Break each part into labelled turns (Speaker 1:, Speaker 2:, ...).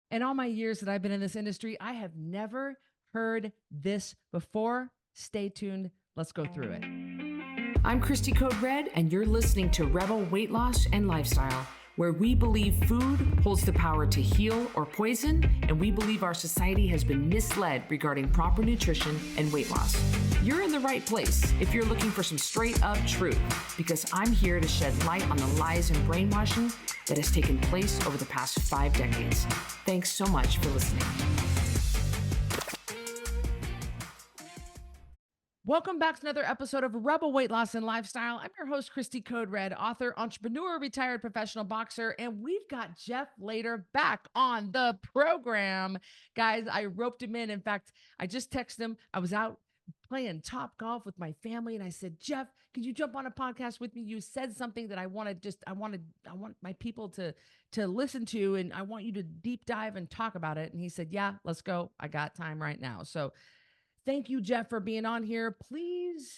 Speaker 1: In all my years that I've been in this industry, I have never heard this before. Stay tuned. Let's go through it. I'm Cristy Code Red, and you're listening to Rebel Weight Loss and Lifestyle, where we believe food holds the power to heal or poison, and we believe our society has been misled regarding proper nutrition and weight loss. You're in the right place if you're looking for some straight up truth, because I'm here to shed light on the lies and brainwashing that has taken place over the past 5 decades. Thanks so much for listening. Welcome back to another episode of Rebel Weight Loss and Lifestyle. I'm your host, Cristy Code Red, author, entrepreneur, retired professional boxer, and we've got Jeff Later back on the program. Guys, I roped him in. In fact, I just texted him. I was out playing Top Golf with my family, and I said, Jeff, could you jump on a podcast with me? You said something that I want my people to listen to, and I want you to deep dive and talk about it. And he said, yeah, let's go. I got time right now. So thank you, Jeff, for being on here. Please,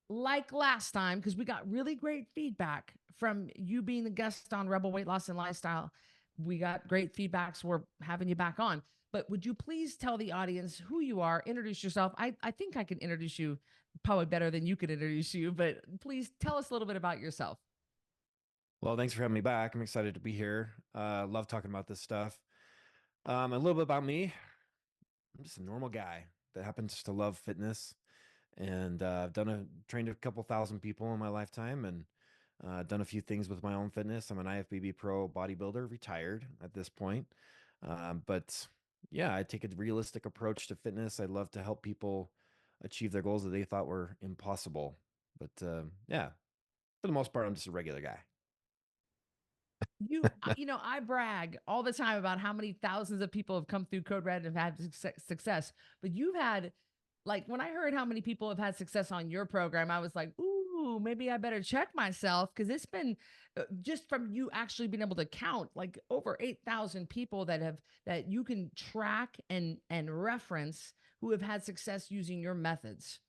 Speaker 1: like last time, because we got really great feedback from you being the guest on Rebel Weight Loss and Lifestyle. We got great feedback, so we're having you back on. But would you please tell the audience who you are, introduce yourself? I think I can introduce you probably better than you could introduce you, but please tell us a little bit about yourself.
Speaker 2: Well, thanks for having me back. I'm excited to be here. Love talking about this stuff. A little bit about me. I'm just a normal guy that happens to love fitness, and I've trained a couple thousand people in my lifetime, and done a few things with my own fitness. I'm an IFBB pro bodybuilder, retired at this point. But yeah, I take a realistic approach to fitness. I love to help people achieve their goals that they thought were impossible. But yeah, for the most part, I'm just a regular guy.
Speaker 1: I brag all the time about how many thousands of people have come through Code Red and have had success. But you've had, like, when I heard how many people have had success on your program, I was like, ooh, maybe I better check myself, because it's been just from you actually being able to count like over 8,000 people that you can track and reference who have had success using your methods.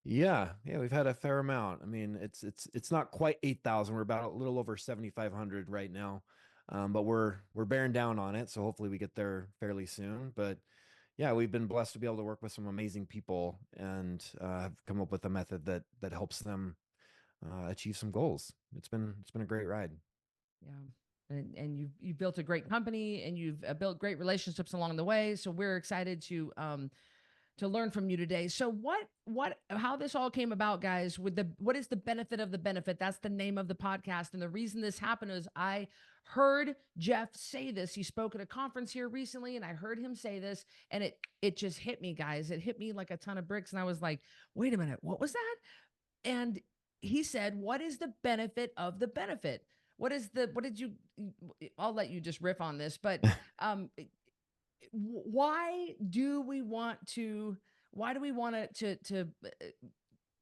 Speaker 2: Yeah, we've had a fair amount. I mean, it's not quite 8,000. We're about a little over 7,500 right now. But we're bearing down on it, so hopefully we get there fairly soon. But yeah, we've been blessed to be able to work with some amazing people, and have come up with a method that helps them achieve some goals. It's been a great ride.
Speaker 1: Yeah. And you've built a great company, and you've built great relationships along the way. So we're excited to learn from you today. So how this all came about, guys, what is the benefit of the benefit? That's the name of the podcast. And the reason this happened is I heard Jeff say this. He spoke at a conference here recently, and I heard him say this, and it just hit me, guys. It hit me like a ton of bricks. And I was like, wait a minute, what was that? And he said, what is the benefit of the benefit? What did you, I'll let you just riff on this, but um, why do we want to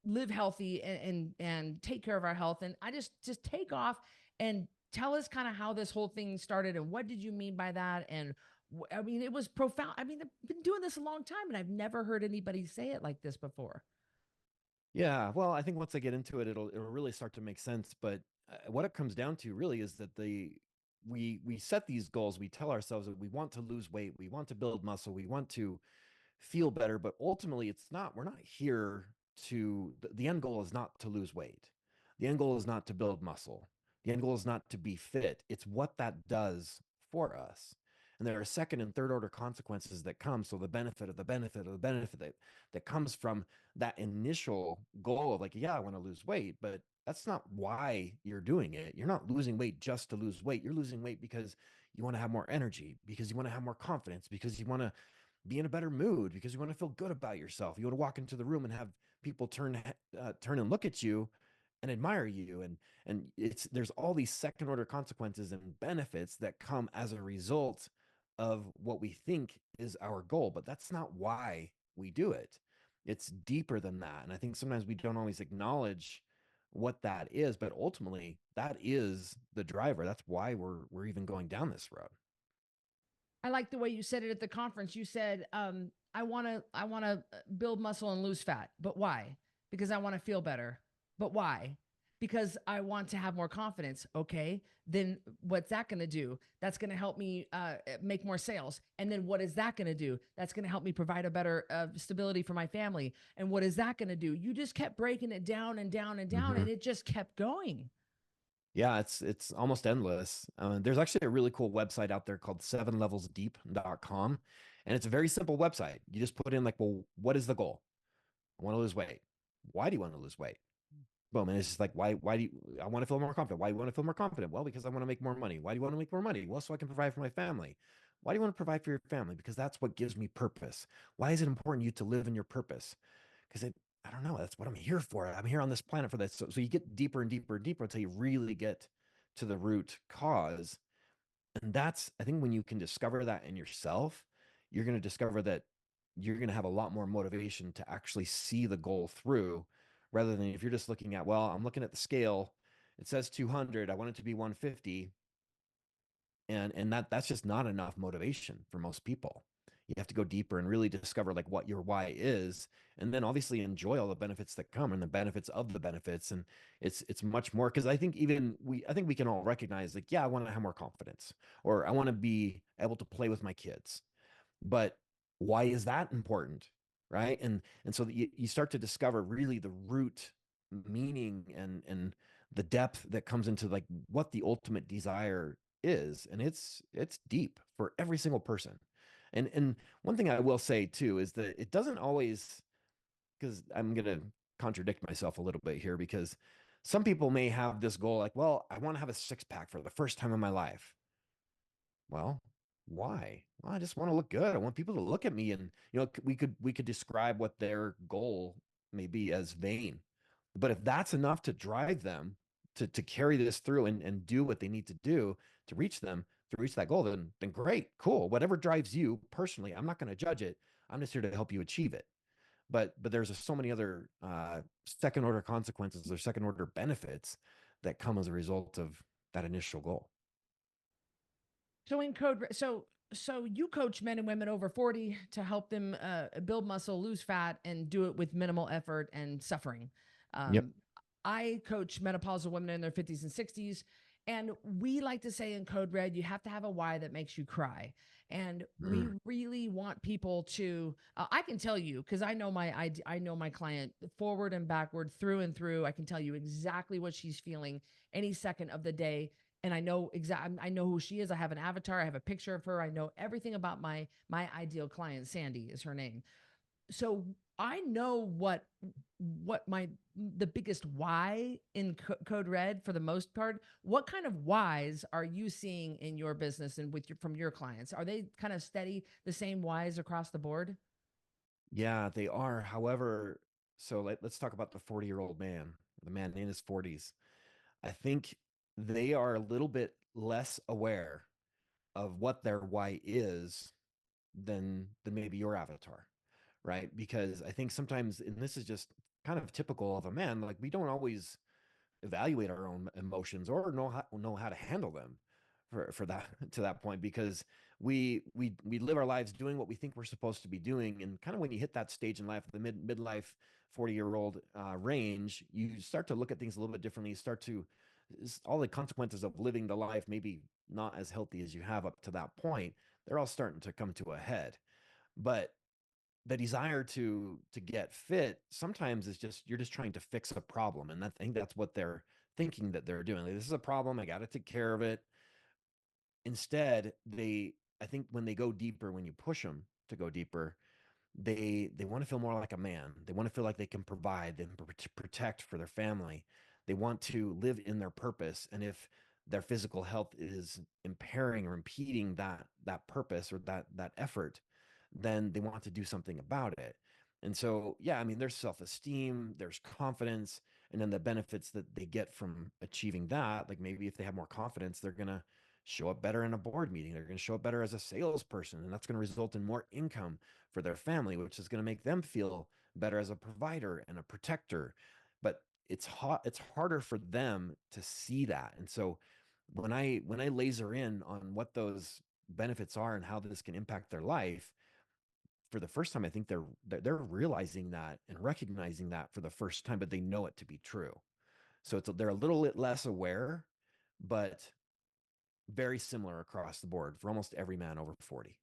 Speaker 1: live healthy and take care of our health? And I just take off and tell us kind of how this whole thing started, and what did you mean by that? And I mean, it was profound. I mean, I've been doing this a long time, and I've never heard anybody say it like this before.
Speaker 2: Yeah, well, I think once I get into it, it'll really start to make sense. But what it comes down to really is that we set these goals. We tell ourselves that we want to lose weight, we want to build muscle, we want to feel better. But ultimately, it's not. We're not here to. The end goal is not to lose weight. The end goal is not to build muscle. The end goal is not to be fit. It's what that does for us. And there are second and third order consequences that come. So the benefit of the benefit of the benefit that comes from that initial goal of like, yeah, I want to lose weight, but that's not why you're doing it. You're not losing weight just to lose weight. You're losing weight because you want to have more energy, because you want to have more confidence, because you want to be in a better mood, because you want to feel good about yourself. You want to walk into the room and have people turn and look at you and admire you. And there's all these second order consequences and benefits that come as a result of what we think is our goal, but that's not why we do it. It's deeper than that. And I think sometimes we don't always acknowledge what that is, but ultimately that is the driver. That's why we're even going down this road.
Speaker 1: I like the way you said it at the conference. You said, I want to build muscle and lose fat, but why? Because I want to feel better, but why? because I want to have more confidence. Okay, then what's that going to do? That's going to help me make more sales. And then what is that going to do? That's going to help me provide a better stability for my family. And what is that going to do? You just kept breaking it down and down and down,
Speaker 2: Hmm.
Speaker 1: and it just kept going.
Speaker 2: Yeah, it's almost endless. There's actually a really cool website out there called sevenlevelsdeep.com. And it's a very simple website. You just put in like, well, what is the goal? I want to lose weight. Why do you want to lose weight? Boom. And it's just like, why do you, I want to feel more confident. Why do you want to feel more confident? Well, because I want to make more money. Why do you want to make more money? Well, so I can provide for my family. Why do you want to provide for your family? Because that's what gives me purpose. Why is it important to you to live in your purpose? Because I don't know. That's what I'm here for. I'm here on this planet for this. So you get deeper and deeper and deeper until you really get to the root cause. And that's, I think when you can discover that in yourself, you're going to discover that you're going to have a lot more motivation to actually see the goal through rather than if you're just looking at, well, I'm looking at the scale. It says 200. I want it to be 150. And that's just not enough motivation for most people. You have to go deeper and really discover like what your why is, and then obviously enjoy all the benefits that come and the benefits of the benefits. And it's much more because I think we can all recognize like, yeah, I want to have more confidence, or I want to be able to play with my kids, but why is that important, right? And so you start to discover really the root meaning and the depth that comes into like what the ultimate desire is, and it's deep for every single person. And one thing I will say too is that it doesn't always, because I'm going to contradict myself a little bit here, because some people may have this goal like, well, I want to have a six pack for the first time in my life. Well, why? Well, I just want to look good. I want people to look at me, and we could describe what their goal may be as vain. But if that's enough to drive them to carry this through and do what they need to do to reach that goal, then great, cool. Whatever drives you personally, I'm not going to judge it. I'm just here to help you achieve it. But there's so many other second order consequences or second order benefits that come as a result of that initial goal.
Speaker 1: So in code, so you coach men and women over 40 to help them build muscle, lose fat, and do it with minimal effort and suffering.
Speaker 2: Yep.
Speaker 1: Um, I coach menopausal women in their 50s and 60s. And we like to say in Code Red, you have to have a why that makes you cry. And we
Speaker 2: Mm.
Speaker 1: really want people to. I can tell you because I know my client forward and backward, through and through. I can tell you exactly what she's feeling any second of the day, and I know who she is. I have an avatar, I have a picture of her. I know everything about my ideal client. Sandy is her name. So I know what my the biggest why in code red for the most part. What kind of whys are you seeing in your business and with your from your clients? Are they kind of steady, the same whys across the board?
Speaker 2: Yeah, they are. However, so let's talk about the 40-year-old man, the man in his 40s. I think they are a little bit less aware of what their why is than maybe your avatar, right? Because I think sometimes, and this is just kind of typical of a man, like we don't always evaluate our own emotions or know how to handle them for that to that point, because we live our lives doing what we think we're supposed to be doing. And kind of when you hit that stage in life, the midlife 40-year-old range, you start to look at things a little bit differently. You start to all the consequences of living the life maybe not as healthy as you have up to that point, they're all starting to come to a head. But the desire to get fit sometimes is just you're just trying to fix a problem, and I think that's what they're thinking that they're doing. Like, this is a problem, I got to take care of it. Instead, I think when they go deeper, when you push them to go deeper, they want to feel more like a man. They want to feel like they can provide, they can protect for their family. They want to live in their purpose. And if their physical health is impairing or impeding that purpose or that effort, then they want to do something about it. And so, yeah, I mean, there's self-esteem, there's confidence, and then the benefits that they get from achieving that, like maybe if they have more confidence, they're gonna show up better in a board meeting. They're going to show up better as a salesperson, and that's going to result in more income for their family, which is going to make them feel better as a provider and a protector. But it's harder for them to see that. And so when I laser in on what those benefits are and how this can impact their life, for the first time, I think they're realizing that and recognizing that for the first time, but they know it to be true. So they're a little bit less aware, but very similar across the board for almost every man over 40.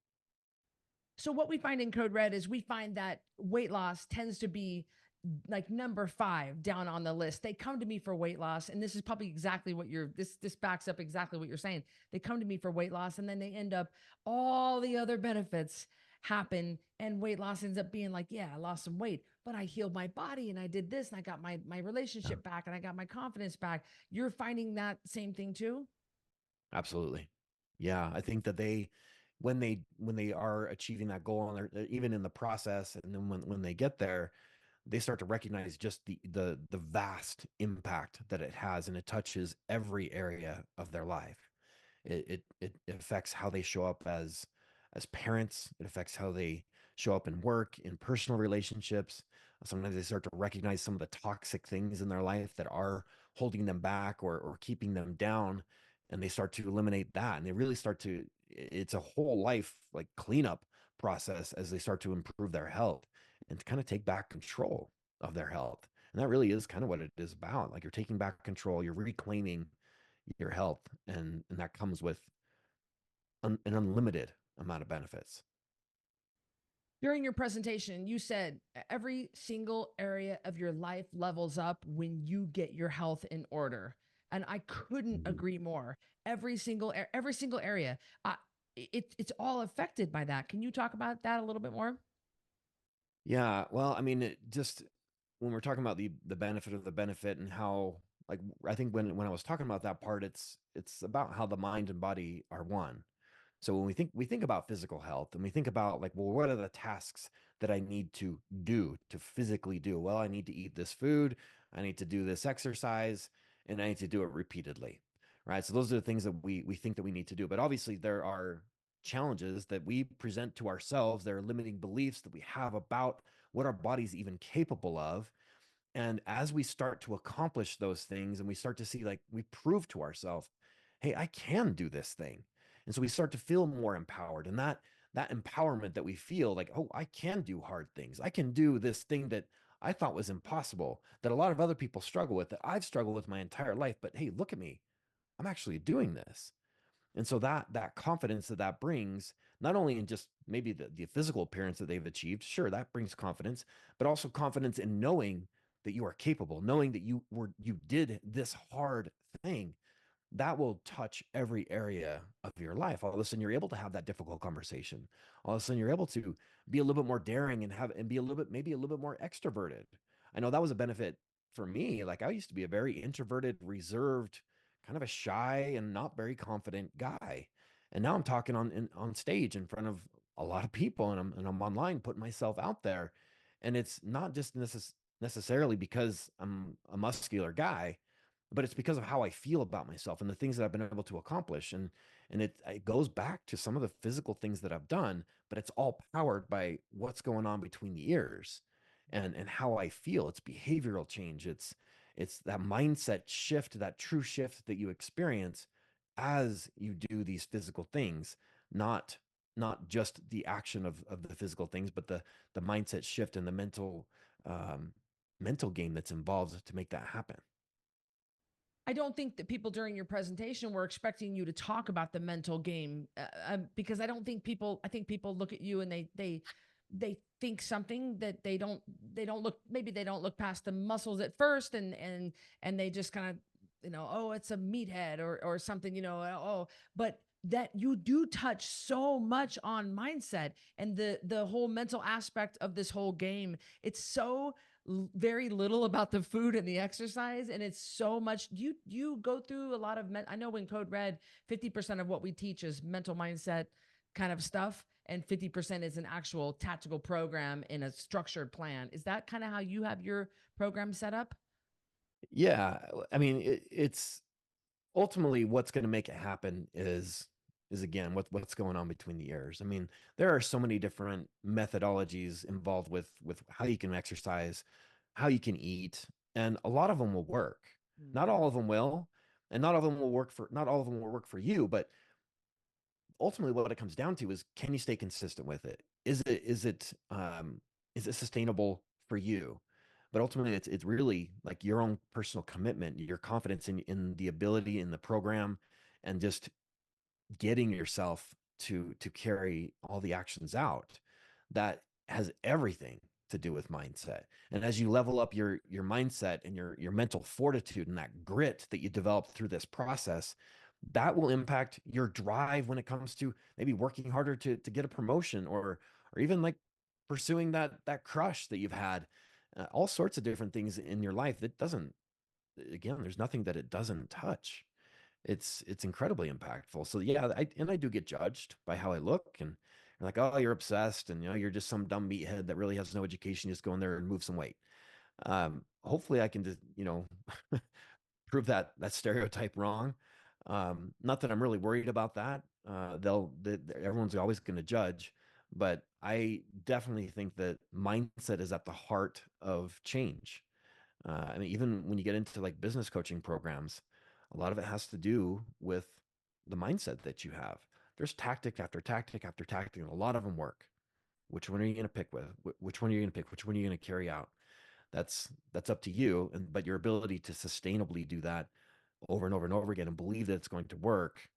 Speaker 1: So what we find in Code Red is we find that weight loss tends to be like number 5 down on the list. They come to me for weight loss, and this is probably exactly what you're this backs up exactly what you're saying. They come to me for weight loss, and then they end up all the other benefits happen, and weight loss ends up being like, yeah, I lost some weight, but I healed my body and I did this and I got my
Speaker 2: Yeah,
Speaker 1: relationship back and I got my confidence back. You're finding that same thing too?
Speaker 2: absolutely. Yeah, I think that when they are achieving that goal, and they're even in the process, and then when they get there, they start to recognize just the vast impact that it has, and it touches every area of their life. It affects how they show up as parents. It affects how they show up in work, in personal relationships. Sometimes they start to recognize some of the toxic things in their life that are holding them back or keeping them down, and they start to eliminate that. And they really start to, it's a whole life like cleanup process as they start to improve their health and to kind of take back control of their health. And that really is kind of what it is about. Like, you're taking back control, you're reclaiming your health, and that comes with an unlimited amount of benefits.
Speaker 1: During your presentation, you said every single area of your life levels up when you get your health in order. And I couldn't
Speaker 2: Mhm.
Speaker 1: agree more. Every single area, it's all affected by that. Can you talk about that a little bit more?
Speaker 2: Yeah, well, I mean, it just when we're talking about the benefit of the benefit, and how, like, I think when I was talking about that part, it's about how the mind and body are one. So when we think about physical health, and we think about, like, well, what are the tasks that I need to do to physically do? Well, I need to eat this food, I need to do this exercise, and I need to do it repeatedly. Right? So those are the things that we think that we need to do. But obviously there are challenges that we present to ourselves. There are limiting beliefs that we have about what our body's even capable of. And as we start to accomplish those things, and we start to see, like, we prove to ourselves, hey, I can do this thing. And so we start to feel more empowered. And that empowerment that we feel, like, oh, I can do hard things. I can do this thing that I thought was impossible, that a lot of other people struggle with, that I've struggled with my entire life. But hey, look at me. I'm actually doing this. And so that confidence that brings, not only in just maybe the physical appearance that they've achieved, sure, that brings confidence, but also confidence in knowing that you are capable, knowing that you did this hard thing, that will touch every area of your life. All of a sudden, you're able to have that difficult conversation. All of a sudden, you're able to be a little bit more daring, and be a little bit, maybe a little bit more extroverted. I know that was a benefit for me. Like, I used to be a very introverted, reserved, kind of a shy and not very confident guy. And now I'm talking on stage in front of a lot of people, and I'm online putting myself out there. And it's not just necessarily because I'm a muscular guy, but it's because of how I feel about myself and the things that I've been able to accomplish. And it goes back to some of the physical things that I've done, but it's all powered by what's going on between the ears, and how I feel. It's behavioral change. It's that mindset shift, that true shift that you experience as you do these physical things, not just the action of the physical things, but the mindset shift and the um, mental game that's involved to make that happen.
Speaker 1: I don't think that people during your presentation were expecting you to talk about the mental game, because I don't think people. I think people look at you and they think something that they don't look, maybe they don't look past the muscles at first, and they just kind of, oh, it's a meathead or something, oh, but that you do touch so much on mindset and the whole mental aspect of this whole game. It's so very little about the food and the exercise, and it's so much. You go through a lot of I know in Code Red 50% of what we teach is mental mindset kind of stuff, and 50% is an actual tactical program in a structured plan. Is that kind of how you have your program set up?
Speaker 2: Yeah, I mean, it's ultimately what's going to make it happen is again what's going on between the ears. I mean, there are so many different methodologies involved with how you can exercise, how you can eat, and a lot of them will work. Not all of them will, and not all of them will work for you, but ultimately what it comes down to is, can you stay consistent with it? Is it sustainable for you? but ultimately it's really like your own personal commitment, your confidence in the ability in the program, and just getting yourself to carry all the actions out. That has everything to do with mindset. And as you level up your mindset and your mental fortitude and that grit that you develop through this process, that will impact your drive when it comes to maybe working harder to get a promotion, or even like pursuing that crush that you've had. All sorts of different things in your life that doesn't, again, there's nothing that it doesn't touch. It's incredibly impactful. So yeah, I do get judged by how I look, and they're like, oh, you're obsessed, and you're just some dumb meathead that really has no education, just go in there and move some weight. Hopefully I can just, prove that stereotype wrong. Not that I'm really worried about that. Everyone's always going to judge, but I definitely think that mindset is at the heart of change. I mean, even when you get into like business coaching programs, a lot of it has to do with the mindset that you have. There's tactic after tactic after tactic, and a lot of them work. Which one are you going to pick with? Which one are you going to pick? Which one are you going to carry out? That's up to you. But your ability to sustainably do that over and over and over again and believe that it's going to work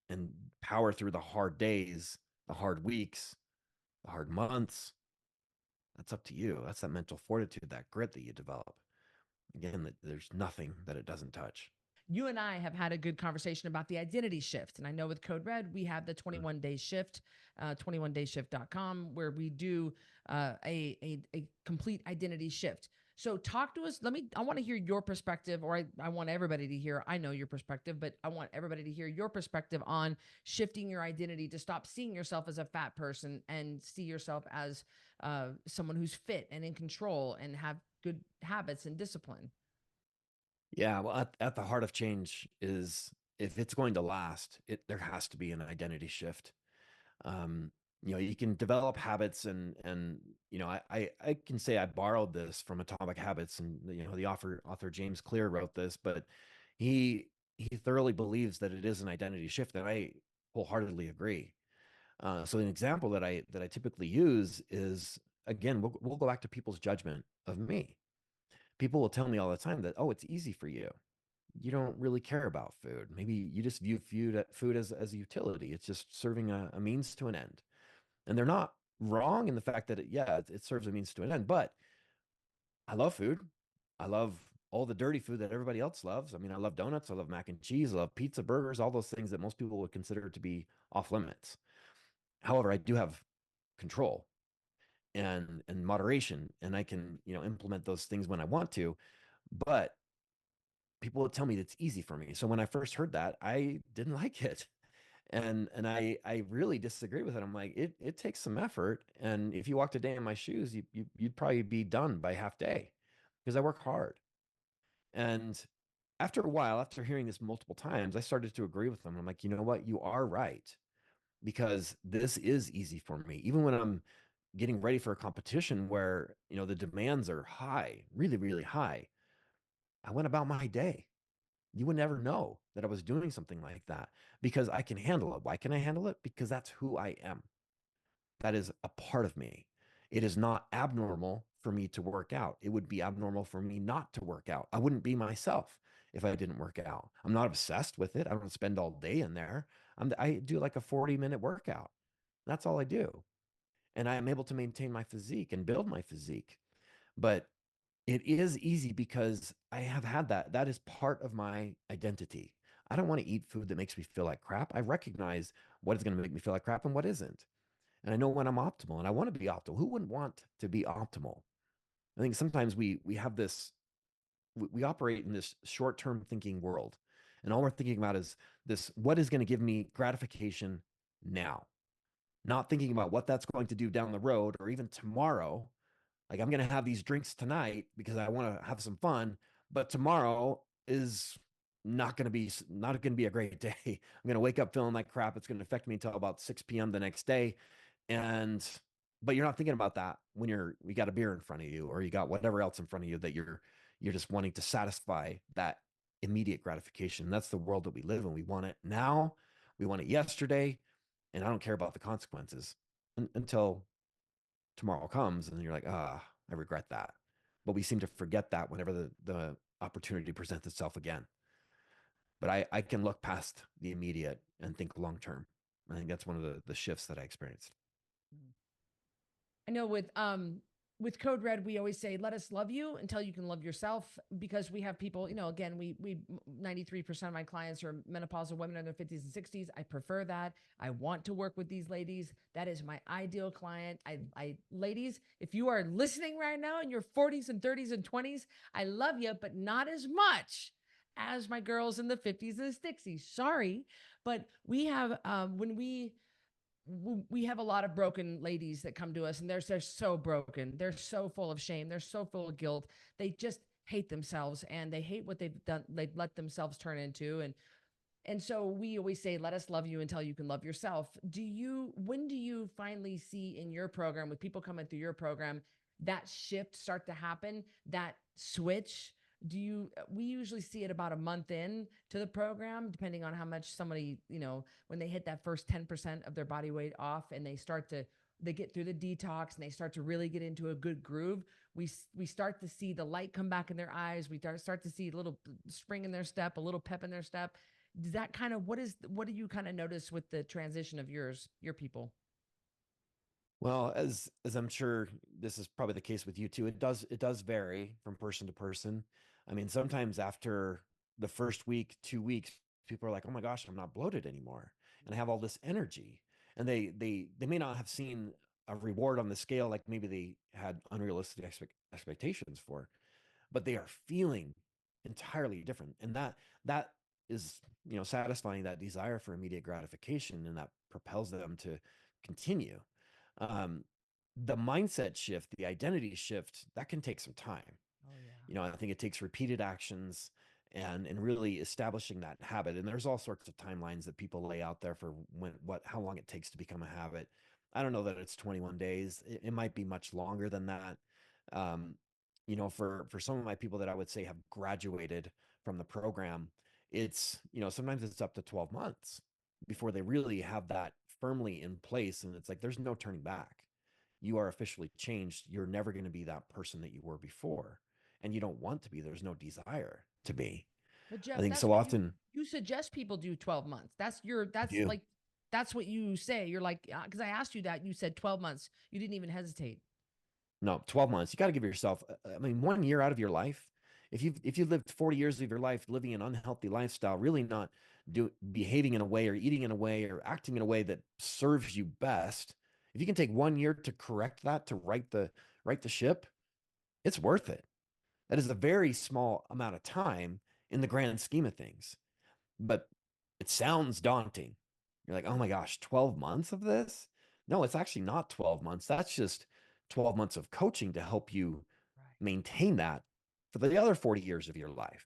Speaker 2: and power through the hard days, the hard weeks, the hard months, that's up to you. That's that mental fortitude, that grit that you develop. Again, that there's nothing that it doesn't touch.
Speaker 1: You and I have had a good conversation about the identity shift. And I know with Code Red, we have the
Speaker 2: Mm.
Speaker 1: 21 day shift, 21dayshift.com, where we do a complete identity shift. So talk to us. I want to hear your perspective, or I want everybody to hear, I know your perspective, but I want everybody to hear your perspective on shifting your identity to stop seeing yourself as a fat person and see yourself as someone who's fit and in control and have good habits and discipline.
Speaker 2: Yeah, well, at the heart of change is, if it's going to last, there has to be an identity shift. Um, you can develop habits, and I can say I borrowed this from Atomic Habits, and the author James Clear wrote this, but he he thoroughly believes that it is an identity shift, and I wholeheartedly agree. So an example that I typically use is, again, we'll go back to people's judgment of me. People will tell me all the time that, oh, it's easy for you. You don't really care about food. Maybe you just view food as a utility. It's just serving a means to an end. And they're not wrong in the fact that it serves a means to an end. But I love food. I love all the dirty food that everybody else loves. I mean, I love donuts. I love mac and cheese. I love pizza, burgers, all those things that most people would consider to be off limits. However, I do have control and moderation, and I can implement those things when I want to. But people would tell me it's easy for me. So when I first heard that, I didn't like it. And I really disagree with it. I'm like, it takes some effort. And if you walked a day in my shoes, you'd probably be done by half day, because I work hard. And after a while, after hearing this multiple times, I started to agree with them. I'm like, you know what? You are right, because this is easy for me. Even when I'm getting ready for a competition where, the demands are high, really, really high, I went about my day. You would never know that I was doing something like that, because I can handle it. Why can I handle it? Because that's who I am. That is a part of me. It is not abnormal for me to work out. It would be abnormal for me not to work out. I wouldn't be myself if I didn't work out. I'm not obsessed with it. I don't spend all day in there. I do like a 40-minute workout. That's all I do. And I am able to maintain my physique and build my physique. But it is easy because I have had that. That is part of my identity. I don't want to eat food that makes me feel like crap. I recognize what is going to make me feel like crap and what isn't. And I know when I'm optimal, and I want to be optimal. Who wouldn't want to be optimal? I think sometimes we have this, we operate in this short-term thinking world. And all we're thinking about is this: what is going to give me gratification now? Not thinking about what that's going to do down the road or even tomorrow. Like, I'm going to have these drinks tonight because I want to have some fun, but tomorrow is not going to be a great day. I'm going to wake up feeling like crap. It's going to affect me until about 6 p.m. the next day. And but you're not thinking about that when you got a beer in front of you, or you got whatever else in front of you that you're just wanting to satisfy that immediate gratification. That's the world that we live in. We want it now. We want it yesterday, and I don't care about the consequences until tomorrow comes, and you're like, I regret that. but we seem to forget that whenever the opportunity presents itself again. But I can look past the immediate and think long term. I think that's one of the shifts that I experienced.
Speaker 1: I know with Code Red, we always say, let us love you until you can love yourself, because we have people, again, we 93% of my clients are menopausal women in their 50s and 60s. I prefer that. I want to work with these ladies. That is my ideal client. I ladies, if you are listening right now in your 40s and 30s and 20s, I love you, but not as much as my girls in the 50s and 60s. Sorry, but we have when we have a lot of broken ladies that come to us, and they're so broken. They're so full of shame. They're so full of guilt. They just hate themselves, and they hate what they've done. They've let themselves turn into. And so we always say, let us love you until you can love yourself. When do you finally see in your program, with people coming through your program, that shift start to happen, that switch? We usually see it about a month in to the program, depending on how much somebody, when they hit that first 10% of their body weight off, and they get through the detox, and they start to really get into a good groove. We start to see the light come back in their eyes. We start to see a little spring in their step, a little pep in their step. Does that kind of, what do you kind of notice with the transition of your people?
Speaker 2: Well, as I'm sure this is probably the case with you too, it does vary from person to person. I mean, sometimes after the first week, 2 weeks, people are like, "Oh my gosh, I'm not bloated anymore, and I have all this energy." And they may not have seen a reward on the scale like maybe they had unrealistic expectations for, but they are feeling entirely different, and that is satisfying that desire for immediate gratification, and that propels them to continue. um, the mindset shift, the identity shift, that can take some time.
Speaker 1: Oh yeah.
Speaker 2: I think it takes repeated actions and really establishing that habit. And there's all sorts of timelines that people lay out there for how long it takes to become a habit. I don't know that it's 21 days. It might be much longer than that. Um, for some of my people that I would say have graduated from the program, it's, sometimes it's up to 12 months before they really have that firmly in place. And it's like, there's no turning back. You are officially changed. You're never going to be that person that you were before. And you don't want to be. There's no desire to be.
Speaker 1: But
Speaker 2: I
Speaker 1: Jeff,
Speaker 2: think
Speaker 1: that's
Speaker 2: so
Speaker 1: what
Speaker 2: often
Speaker 1: you suggest people do 12 months.
Speaker 2: I
Speaker 1: That's
Speaker 2: do.
Speaker 1: like, that's what you say. You're like, because I asked you that, you said 12 months. You didn't even hesitate.
Speaker 2: No, 12 months. You got to give yourself, I mean, 1 year out of your life. If you've lived 40 years of your life living an unhealthy lifestyle, really not behaving in a way or eating in a way or acting in a way that serves you best, if you can take 1 year to correct that, to right the ship, it's worth it. That is a very small amount of time in the grand scheme of things. But it sounds daunting. You're like, oh my gosh, 12 months of this? No, it's actually not 12 months. That's just 12 months of coaching to help you
Speaker 1: Right.
Speaker 2: maintain that for the other 40 years of your life,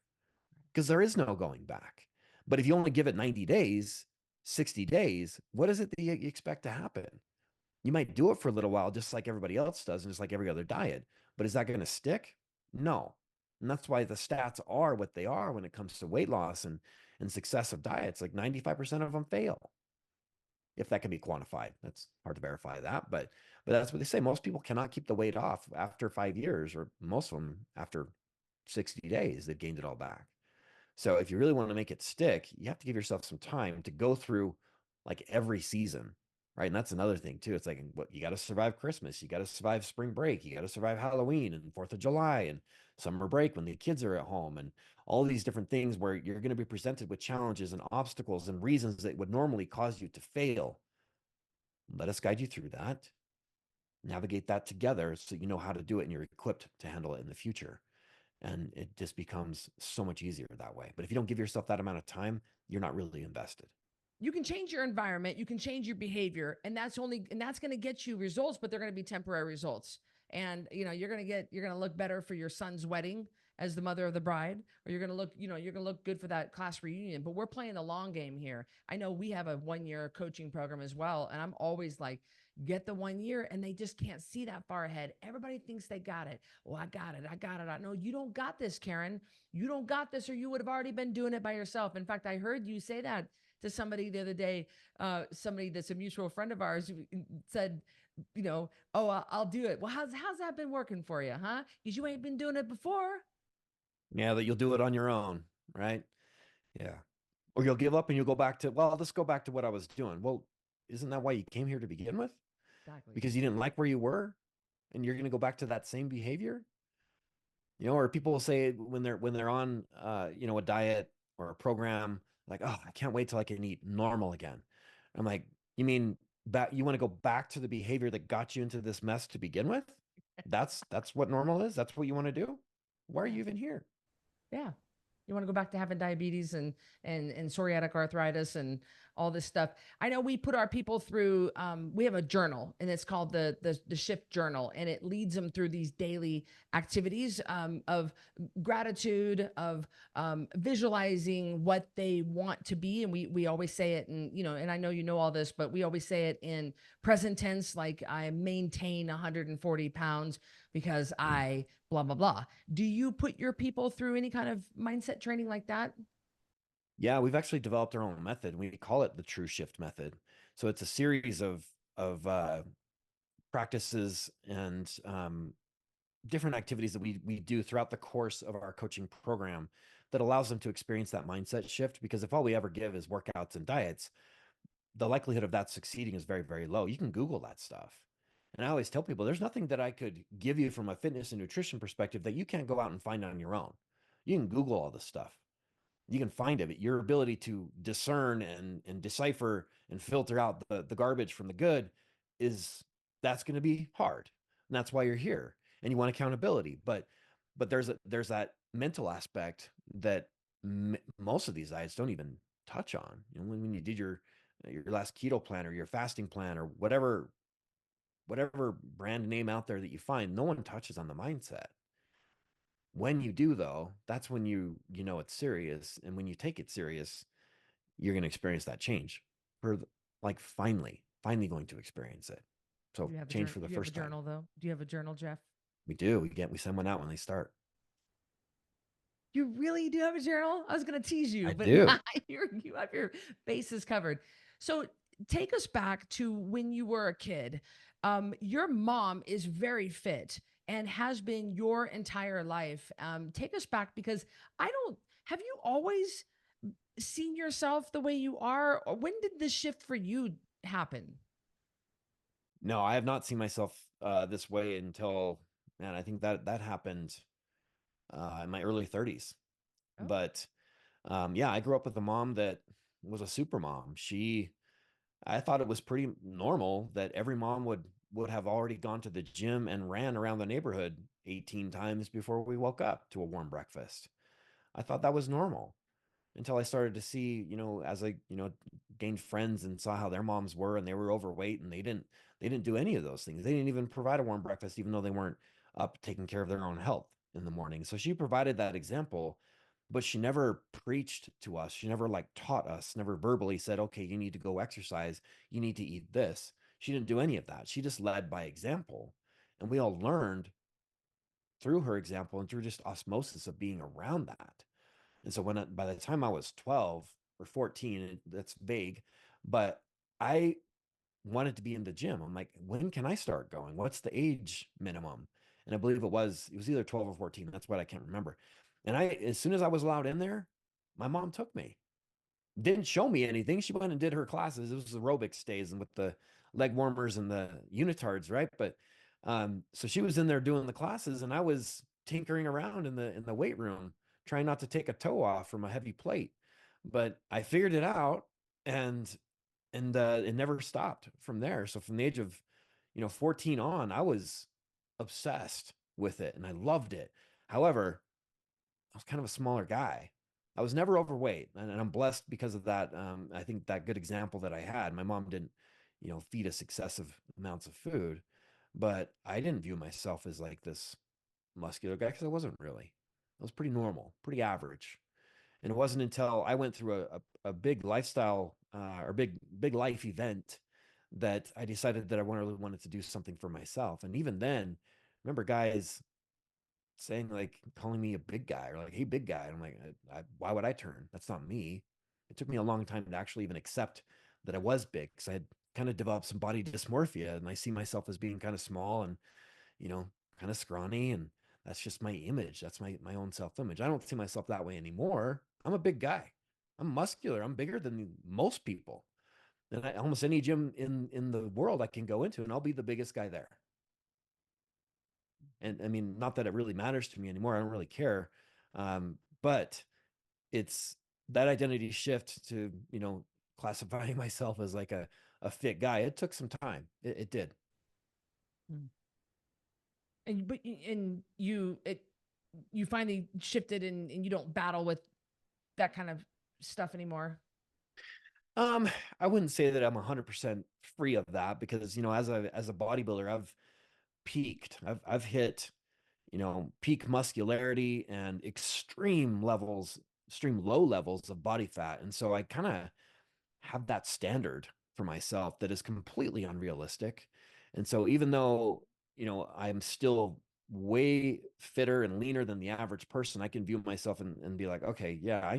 Speaker 2: because there is no going back. But if you only give it 90 days, 60 days, what is it that you expect to happen? You might do it for a little while, just like everybody else does, and just like every other diet. But is that going to stick? No. And that's why the stats are what they are when it comes to weight loss and successive diets. Like 95% of them fail, if that can be quantified. That's hard to verify that, but that's what they say. Most people cannot keep the weight off after 5 years, or most of them after 60 days, they've gained it all back. So if you really want to make it stick, you have to give yourself some time to go through like every season, right? And that's another thing too. It's like, what, you got to survive Christmas, you got to survive spring break, you got to survive Halloween and 4th of July and summer break when the kids are at home, and all these different things where you're going to be presented with challenges and obstacles and reasons that would normally cause you to fail. Let us guide you through that, navigate that together so you know how to do it and you're equipped to handle it in the future. And it just becomes so much easier that way. But if you don't give yourself that amount of time, you're not really invested.
Speaker 1: You can change your environment, you can change your behavior, and that's going to get you results, but they're going to be temporary results. And you're going to look better for your son's wedding as the mother of the bride, or you're going to look good for that class reunion. But we're playing the long game here. I know we have a 1 year coaching program as well, and I'm always like, get the 1 year, and they just can't see that far ahead. Everybody thinks they got it. Oh, I got it. I got it. I know you don't got this, Karen. You don't got this, or you would have already been doing it by yourself. In fact, I heard you say that to somebody the other day, somebody that's a mutual friend of ours, who said, oh, I'll do it. Well, how's that been working for you, huh? Because you ain't been doing it before.
Speaker 2: Yeah, that you'll do it on your own, right? Yeah. Or you'll give up and you'll go back to, well, let's go back to what I was doing. Well, isn't that why you came here to begin with?
Speaker 1: Exactly.
Speaker 2: Because you didn't like where you were and you're going to go back to that same behavior? Or people will say when they're on a diet or a program, like, oh, I can't wait till I can eat normal again. I'm like, you mean back you want to go back to the behavior that got you into this mess to begin with? That's what normal is? That's what you want to do? Why are
Speaker 1: Yeah.
Speaker 2: you even here?
Speaker 1: Yeah. You want to go back to having diabetes and psoriatic arthritis and all this stuff. I know we put our people through we have a journal, and it's called the shift journal, and it leads them through these daily activities of gratitude, of visualizing what they want to be. And we always say it, and and I know you know all this, but we always say it in present tense, like I maintain 140 pounds because
Speaker 2: Mm.
Speaker 1: I blah blah blah. Do you put your people through any kind of mindset training like that?
Speaker 2: Yeah, we've actually developed our own method. We call it the True Shift method. So it's a series of practices and different activities that we do throughout the course of our coaching program that allows them to experience that mindset shift. Because if all we ever give is workouts and diets, the likelihood of that succeeding is very, very low. You can Google that stuff. And I always tell people there's nothing that I could give you from a fitness and nutrition perspective that you can't go out and find on your own. You can Google all this stuff. You can find it. Your ability to discern and decipher and filter out the garbage from the good is that's going to be hard. And that's why you're here. And you want accountability. But there's that mental aspect that most of these diets don't even touch on. When you did your last keto plan or your fasting plan or whatever brand name out there that you find, no one touches on the mindset. When you do though, that's when you know it's serious, and when you take it serious, you're going to experience that change for like finally going to experience it.
Speaker 1: Do
Speaker 2: So
Speaker 1: you have a
Speaker 2: change
Speaker 1: journal?
Speaker 2: for the
Speaker 1: Do you have a
Speaker 2: first time.
Speaker 1: journal though? Do you have a journal, Jeff?
Speaker 2: We send one out when they start.
Speaker 1: You really do have a journal? I was going to tease
Speaker 2: I
Speaker 1: you, but
Speaker 2: do.
Speaker 1: you have your bases covered. So take us back to when you were a kid. Your mom is very fit and has been your entire life. Take us back, because I don't, have you always seen yourself the way you are? Or when did this shift for you happen?
Speaker 2: No, I have not seen myself this way until, man, I think that happened in my early 30s.
Speaker 1: Oh,
Speaker 2: But yeah, I grew up with a mom that was a super mom. I thought it was pretty normal that every mom would have already gone to the gym and ran around the neighborhood 18 times before we woke up to a warm breakfast. I thought that was normal until I started to see, as I, gained friends and saw how their moms were and they were overweight and they didn't do any of those things. They didn't even provide a warm breakfast, even though they weren't up taking care of their own health in the morning. So she provided that example, but she never preached to us. She never like taught us, never verbally said, okay, you need to go exercise. You need to eat this. She didn't do any of that. She just led by example. And we all learned through her example and through just osmosis of being around that. And so by the time I was 12 or 14, that's vague, but I wanted to be in the gym. I'm like, when can I start going? What's the age minimum? And I believe it was either 12 or 14. That's what I can't remember. And as soon as I was allowed in there, my mom took me, didn't show me anything. She went and did her classes. It was aerobics days and with the leg warmers and the unitards, right? But so she was in there doing the classes, and I was tinkering around in the weight room, trying not to take a toe off from a heavy plate. But I figured it out, and it never stopped from there. So from the age of 14 on, I was obsessed with it, and I loved it. However, I was kind of a smaller guy. I was never overweight, and I'm blessed because of that. I think that good example that I had. My mom didn't, feed us excessive amounts of food, but I didn't view myself as like this muscular guy because I wasn't really. I was pretty normal, pretty average. And it wasn't until I went through a big lifestyle or big life event that I decided that I really wanted to do something for myself. And even then, remember guys saying like calling me a big guy or like, hey, big guy. And I'm like, why would I turn? That's not me. It took me a long time to actually even accept that I was big because I had kind of developed some body dysmorphia, and I see myself as being kind of small and, you know, kind of scrawny, and that's just my image. That's my own self-image. I don't see myself that way anymore. I'm a big guy. I'm muscular. I'm bigger than most people. And almost any gym in the world I can go into, and I'll be the biggest guy there. And I mean, not that it really matters to me anymore. I don't really care. But it's that identity shift to, classifying myself as like a fit guy. It took some time. It did.
Speaker 1: Mm. And you finally shifted and you don't battle with that kind of stuff anymore.
Speaker 2: Um, I wouldn't say that I'm 100% free of that because, as a bodybuilder, I've peaked. I've hit, peak muscularity and extreme low levels of body fat. And so I kind of have that standard for myself that is completely unrealistic. And so even though, I'm still way fitter and leaner than the average person, I can view myself and be like, okay, yeah,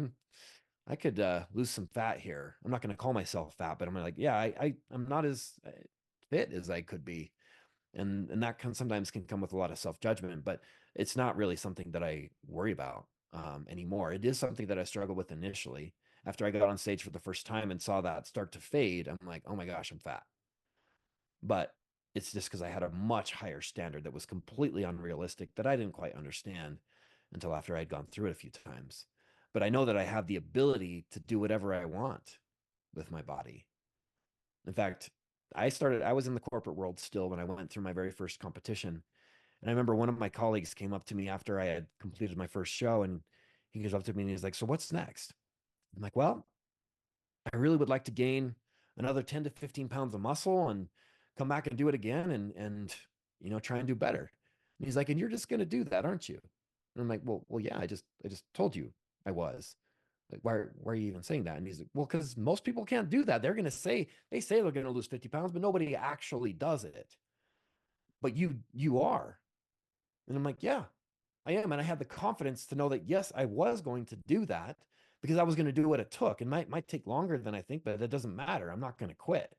Speaker 2: I could lose some fat here. I'm not going to call myself fat, but I'm like, yeah, I'm not as fit as I could be. And that sometimes can come with a lot of self-judgment, but it's not really something that I worry about anymore. It is something that I struggled with initially. After I got on stage for the first time and saw that start to fade, I'm like, oh my gosh, I'm fat. But it's just because I had a much higher standard that was completely unrealistic that I didn't quite understand until after I'd gone through it a few times. But I know that I have the ability to do whatever I want with my body. In fact, I was in the corporate world still when I went through my very first competition. And I remember one of my colleagues came up to me after I had completed my first show, and he goes up to me and he's like, "So what's next?" I'm like, "Well, I really would like to gain another 10 to 15 pounds of muscle and come back and do it again and try and do better." And he's like, "And you're just going to do that, aren't you?" And I'm like, "Well, yeah, I just told you I was." Like, why are you even saying that? And he's like, "Well, because most people can't do that. They say they're going to lose 50 pounds, but nobody actually does it. But you are." And I'm like, "Yeah, I am." And I had the confidence to know that, yes, I was going to do that because I was going to do what it took. It might take longer than I think, but it doesn't matter. I'm not going to quit.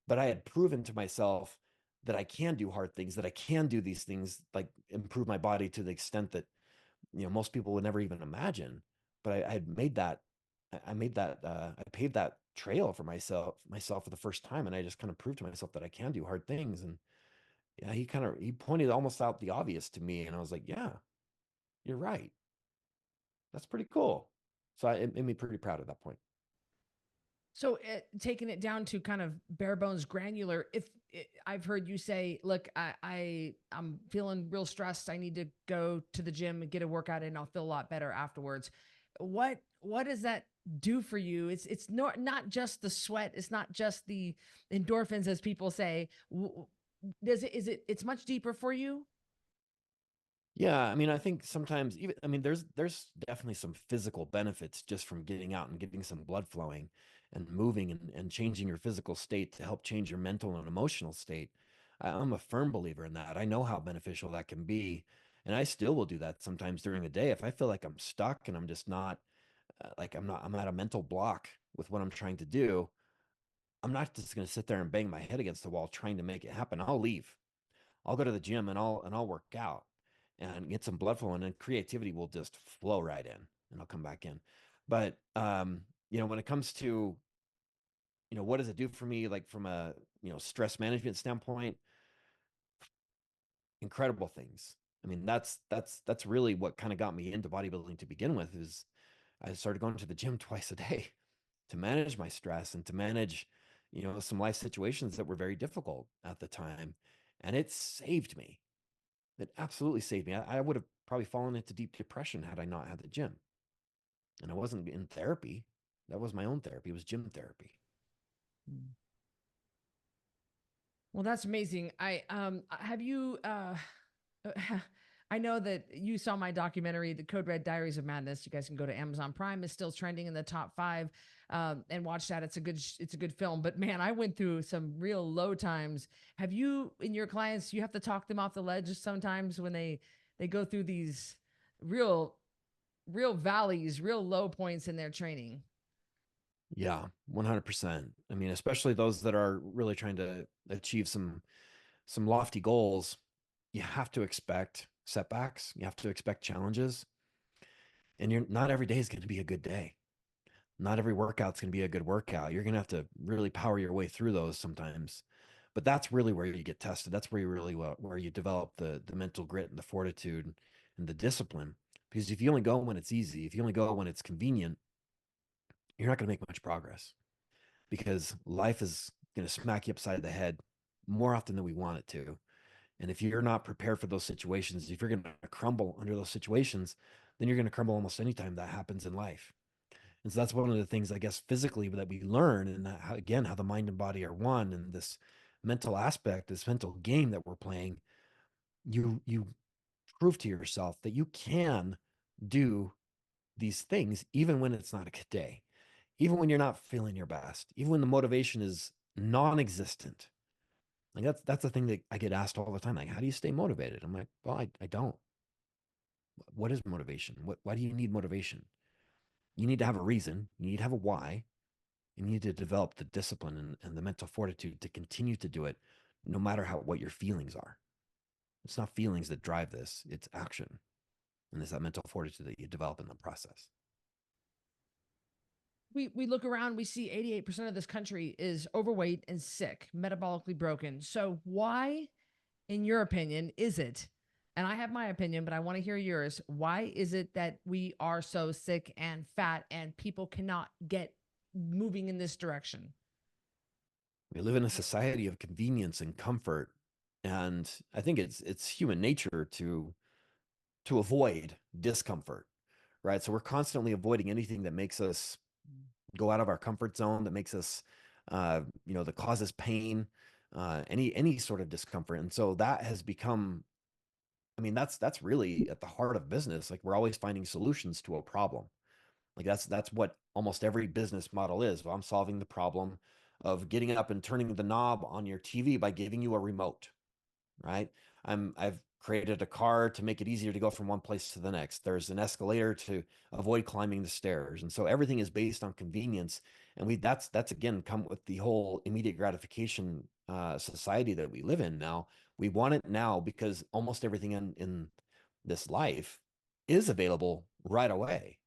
Speaker 2: But I had proven to myself that I can do hard things, that I can do these things, like improve my body to the extent that, most people would never even imagine. But I had made that, I made that, I paved that trail for myself for the first time. And I just kind of proved to myself that I can do hard things. And yeah, he pointed almost out the obvious to me. And I was like, yeah, you're right. That's pretty cool. So it made me pretty proud at that point.
Speaker 1: So taking it down to kind of bare bones granular, if I've heard you say, look, I'm feeling real stressed. I need to go to the gym and get a workout in. I'll feel a lot better afterwards. What does that do for you? It's not just the sweat. It's not just the endorphins, as people say. Does it, is it, it's much deeper for you?
Speaker 2: Yeah, I mean, I think sometimes even I mean, there's definitely some physical benefits just from getting out and getting some blood flowing and moving and changing your physical state to help change your mental and emotional state. I'm a firm believer in that. I know how beneficial that can be, and I still will do that sometimes during the day if I feel like I'm stuck and I'm just not I'm at a mental block with what I'm trying to do. I'm not just going to sit there and bang my head against the wall trying to make it happen. I'll leave. I'll go to the gym and I'll work out and get some blood flow, and creativity will just flow right in, and I'll come back in. But when it comes to what does it do for me, like from a stress management standpoint, incredible things. I mean, that's really what kind of got me into bodybuilding to begin with. Is I started going to the gym twice a day to manage my stress and to manage some life situations that were very difficult at the time, and it saved me. It absolutely saved me. I would have probably fallen into deep depression had I not had the gym. And I wasn't in therapy. That was my own therapy. It was gym therapy.
Speaker 1: Mm. Well, that's amazing. I have you I know that you saw my documentary, The Code Red Diaries of Madness. You guys can go to Amazon Prime. It's still trending in the top 5, and watch that. It's a good film. But man, I went through some real low times. Have you, in your clients, you have to talk them off the ledge sometimes when they go through these real real valleys, real low points in their training?
Speaker 2: Yeah, 100%. I mean, especially those that are really trying to achieve some lofty goals, you have to expect setbacks, you have to expect challenges, and you're not every day is going to be a good day. Not every workout's going to be a good workout. You're going to have to really power your way through those sometimes. But that's really where you get tested. That's where you really where you develop the mental grit and the fortitude and the discipline. Because if you only go when it's easy, if you only go when it's convenient, you're not going to make much progress, because life is going to smack you upside the head more often than we want it to. And if you're not prepared for those situations, if you're going to crumble under those situations, then you're going to crumble almost anytime that happens in life. And so that's one of the things, I guess, physically that we learn, and that, again, how the mind and body are one, and this mental aspect, this mental game that we're playing. You prove to yourself that you can do these things even when it's not a good day, even when you're not feeling your best, even when the motivation is non-existent. Like that's the thing that I get asked all the time. Like, how do you stay motivated? I'm like, well, I don't. What is motivation? Why do you need motivation? You need to have a reason. You need to have a why. You need to develop the discipline and the mental fortitude to continue to do it, no matter what your feelings are. It's not feelings that drive this; it's action, and it's that mental fortitude that you develop in the process.
Speaker 1: We look around, we see 88% of this country is overweight and sick, metabolically broken. So why, in your opinion, is it? And I have my opinion, but I want to hear yours. Why is it that we are so sick and fat and people cannot get moving in this direction?
Speaker 2: We live in a society of convenience and comfort, and I think it's human nature to avoid discomfort, right? So we're constantly avoiding anything that makes us go out of our comfort zone, that makes us, that causes pain, any sort of discomfort. And so that has become, I mean, that's really at the heart of business. Like, we're always finding solutions to a problem. Like, that's what almost every business model is. Well, I'm solving the problem of getting up and turning the knob on your TV by giving you a remote, right? I've created a car to make it easier to go from one place to the next. There's an escalator to avoid climbing the stairs. And so everything is based on convenience. And that's again come with the whole immediate gratification society that we live in now. We want it now because almost everything in this life is available right away.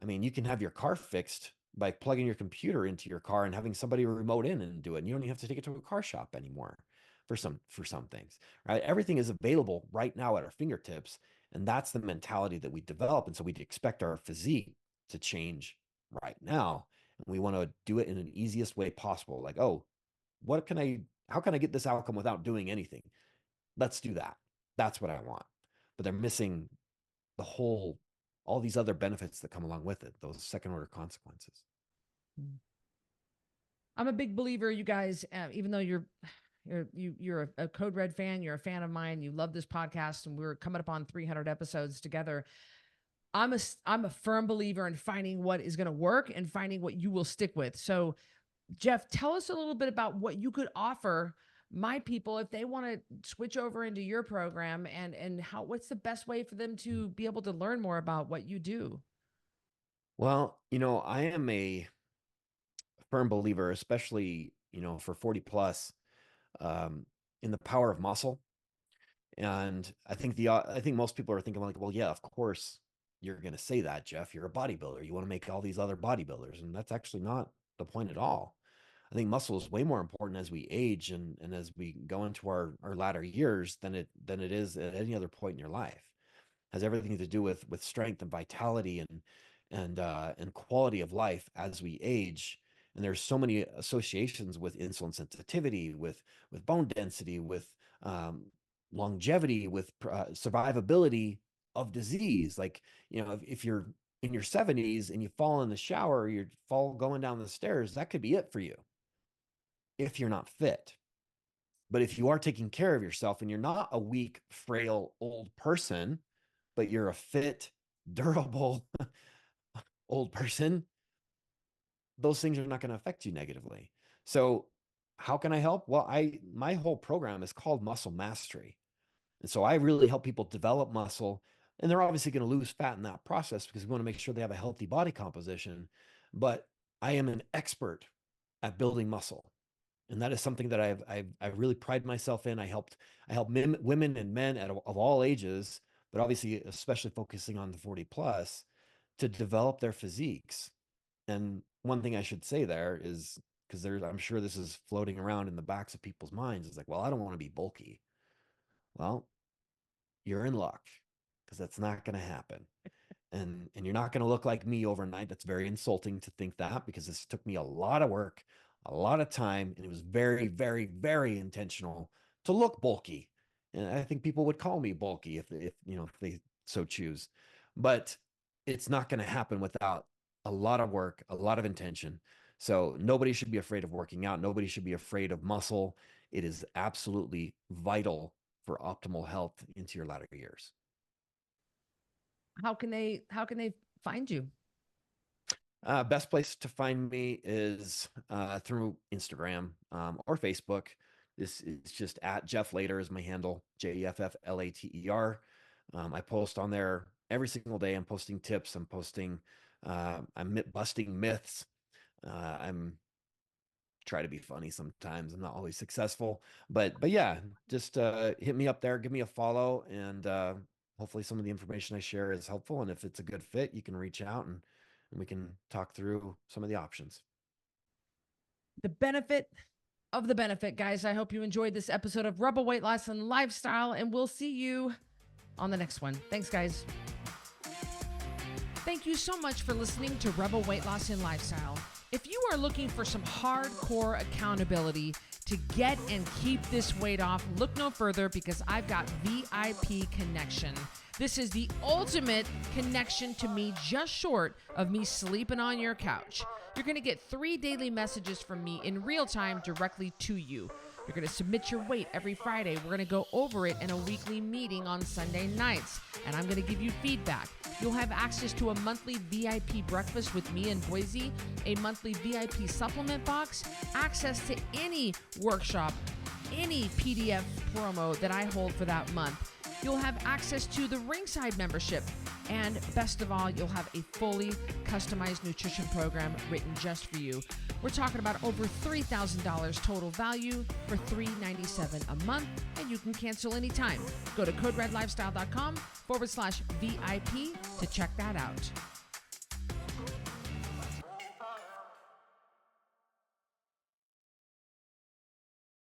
Speaker 2: I mean, you can have your car fixed by plugging your computer into your car and having somebody remote in and do it. And you don't even have to take it to a car shop anymore for some things, right? Everything is available right now at our fingertips, and that's the mentality that we develop. And so we expect our physique to change right now, and we want to do it in an easiest way possible. Like, oh, what can I? How can I get this outcome without doing anything? Let's do that. That's what I want. But they're missing the whole all these other benefits that come along with it, those second order consequences.
Speaker 1: I'm a big believer, you guys. Even though you're a Code Red fan, you're a fan of mine. You love this podcast, and we're coming up on 300 episodes together. I'm a firm believer in finding what is going to work and finding what you will stick with. So, Jeff, tell us a little bit about what you could offer my people if they want to switch over into your program, and how what's the best way for them to be able to learn more about what you do.
Speaker 2: Well, I am a firm believer, especially, for 40 plus, um, in the power of muscle. And I think most people are thinking like, well, yeah, of course you're going to say that, Jeff. You're a bodybuilder. You want to make all these other bodybuilders, and that's actually not the point at all. I think muscle is way more important as we age and as we go into our latter years than it is at any other point in your life. Has everything to do with strength and vitality and quality of life as we age. And there's so many associations with insulin sensitivity, with bone density, with um, longevity, with survivability of disease. Like, if you're in your 70s and you fall in the shower, you fall going down the stairs, that could be it for you if you're not fit. But if you are taking care of yourself and you're not a weak, frail, old person, but you're a fit, durable old person, those things are not going to affect you negatively. So, how can I help? Well, my whole program is called Muscle Mastery. And so I really help people develop muscle, and they're obviously going to lose fat in that process because we want to make sure they have a healthy body composition. But I am an expert at building muscle. And that is something that I really pride myself in. I help women and men of all ages, but obviously especially focusing on the 40 plus, to develop their physiques. And one thing I should say there is, because I'm sure this is floating around in the backs of people's minds, is like, well, I don't want to be bulky. Well, you're in luck, because that's not going to happen. And you're not going to look like me overnight. That's very insulting to think that, because this took me a lot of work, a lot of time, and it was very, very, very intentional to look bulky. And I think people would call me bulky if they so choose. But it's not going to happen without a lot of work, a lot of intention. So nobody should be afraid of working out. Nobody should be afraid of muscle. It is absolutely vital for optimal health into your latter years.
Speaker 1: How can they find you?
Speaker 2: Best place to find me is through Instagram or Facebook. This is just at Jeff Later is my handle, JEFFLATER. I post on there every single day. I'm posting tips. I'm busting myths. I'm try to be funny sometimes. I'm not always successful, but yeah, just hit me up there, give me a follow, and hopefully some of the information I share is helpful. And if it's a good fit, you can reach out and we can talk through some of the options.
Speaker 1: The benefit of the benefit, guys. I hope you enjoyed this episode of Rebel Weight Loss and Lifestyle, and we'll see you on the next one. Thanks, guys. Thank you so much for listening to Rebel Weight Loss and Lifestyle. If you are looking for some hardcore accountability to get and keep this weight off, look no further, because I've got VIP Connection. This is the ultimate connection to me, just short of me sleeping on your couch. You're going to get 3 daily messages from me in real time directly to you. You're going to submit your weight every Friday. We're going to go over it in a weekly meeting on Sunday nights, and I'm going to give you feedback. You'll have access to a monthly VIP breakfast with me in Boise, a monthly VIP supplement box, access to any workshop, any PDF promo that I hold for that month. You'll have access to the Ringside membership. And best of all, you'll have a fully customized nutrition program written just for you. We're talking about over $3,000 total value for $397 a month, and you can cancel anytime. Go to coderedlifestyle.com/VIP to check that out.